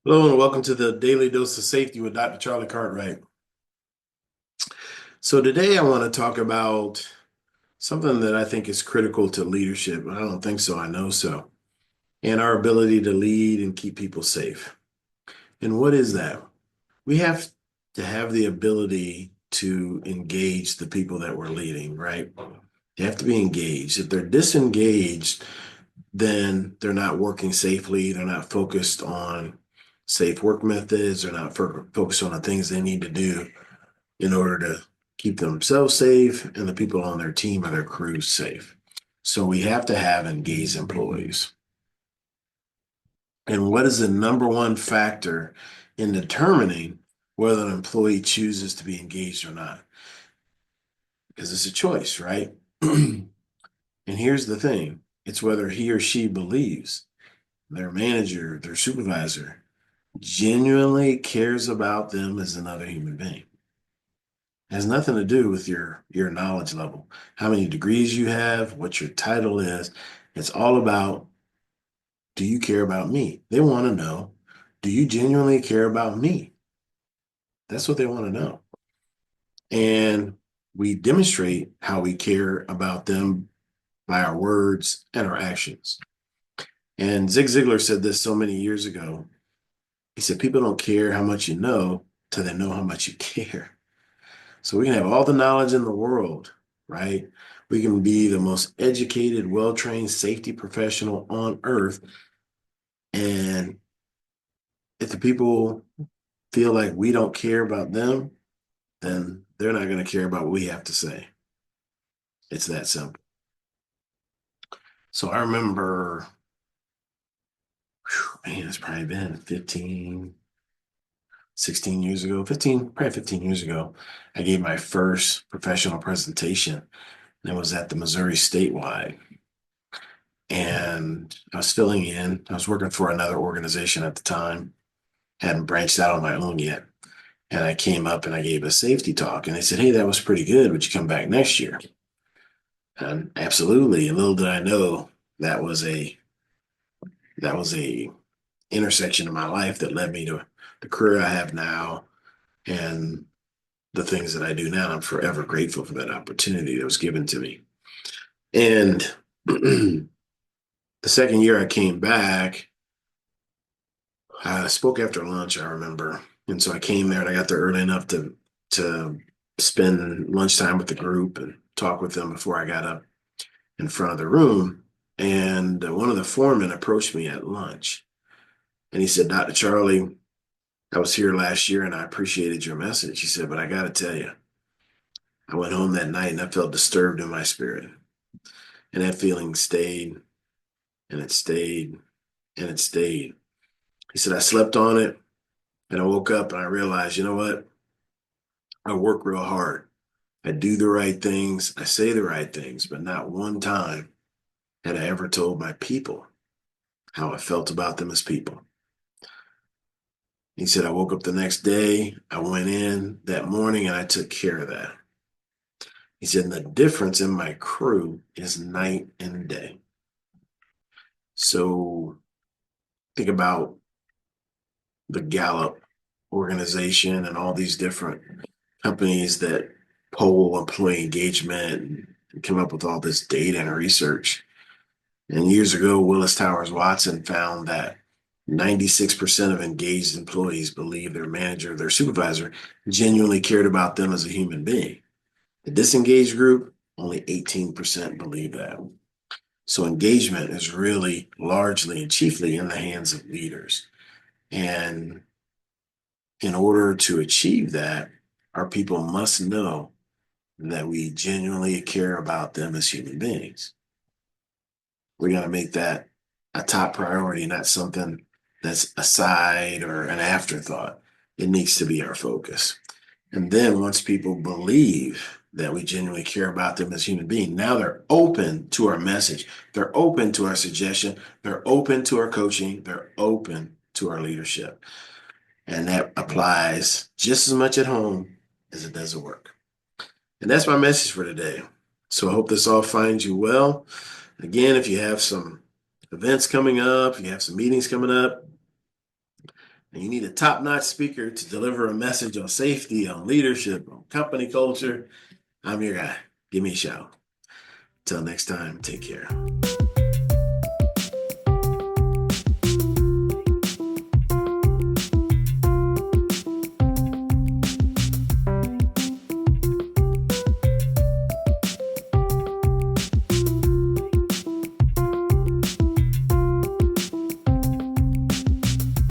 Hello and welcome to the Daily Dose of Safety with Dr. Charlie Cartwright. So today I want to talk about something that I think is critical to leadership. I don't think so, I know so. And our ability to lead and keep people safe. And what is that? We have to have the ability to engage the people that we're leading, right? They have to be engaged. If they're disengaged, then they're not working safely. They're not focused on safe work methods. They're not focused on the things they need to do in order to keep themselves safe and the people on their team or their crews safe. So we have to have engaged employees. And what is the number one factor in determining whether an employee chooses to be engaged or not? Because it's a choice, right? And here's the thing, it's whether he or she believes their manager, their supervisor, genuinely cares about them as another human being. It has nothing to do with your knowledge level, how many degrees you have, what your title is. It's all about, do you care about me? They want to know, do you genuinely care about me? That's what they want to know. And we demonstrate how we care about them by our words and our actions. And Zig Ziglar said this so many years ago. He said, people don't care how much you know till they know how much you care. So we can have all the knowledge in the world, right? We can be the most educated, well-trained safety professional on earth. And if the people feel like we don't care about them, then they're not going to care about what we have to say. It's that simple. So I remember, man, it's probably been 15, 16 years ago, probably 15 years ago, I gave my first professional presentation, and it was at the Missouri Statewide. And I was filling in. I was working for another organization at the time, hadn't branched out on my own yet. And I came up and I gave a safety talk, and they said, "Hey, that was pretty good. Would you come back next year?" And absolutely. And little did I know that was a intersection in my life that led me to the career I have now and the things that I do now. I'm forever grateful for that opportunity that was given to me. And the second year I came back, I spoke after lunch, I remember. And so I came there and I got there early enough to spend lunchtime with the group and talk with them before I got up in front of the room. And one of the foremen approached me at lunch and he said, "Dr. Charlie, I was here last year and I appreciated your message." He said, "But I got to tell you, I went home that night and I felt disturbed in my spirit. And that feeling stayed and it stayed and it stayed." He said, "I slept on it and I woke up and I realized, you know what? I work real hard. I do the right things. I say the right things, but not one time had I ever told my people how I felt about them as people." He said, "I woke up the next day. I went in that morning and I took care of that." He said, "And the difference in my crew is night and day." So think about the Gallup organization and all these different companies that poll employee engagement and come up with all this data and research. And years ago, Willis Towers Watson found that 96% of engaged employees believe their manager, their supervisor, genuinely cared about them as a human being. The disengaged group, only 18% believe that. So engagement is really largely and chiefly in the hands of leaders. And in order to achieve that, our people must know that we genuinely care about them as human beings. We got to make that a top priority, not something that's a side or an afterthought. It needs to be our focus. And then once people believe that we genuinely care about them as human beings, now they're open to our message. They're open to our suggestion. They're open to our coaching. They're open to our leadership. And that applies just as much at home as it does at work. And that's my message for today. So I hope this all finds you well. Again, if you have some events coming up, you have some meetings coming up, and you need a top-notch speaker to deliver a message on safety, on leadership, on company culture, I'm your guy. Give me a shout. Till next time, take care.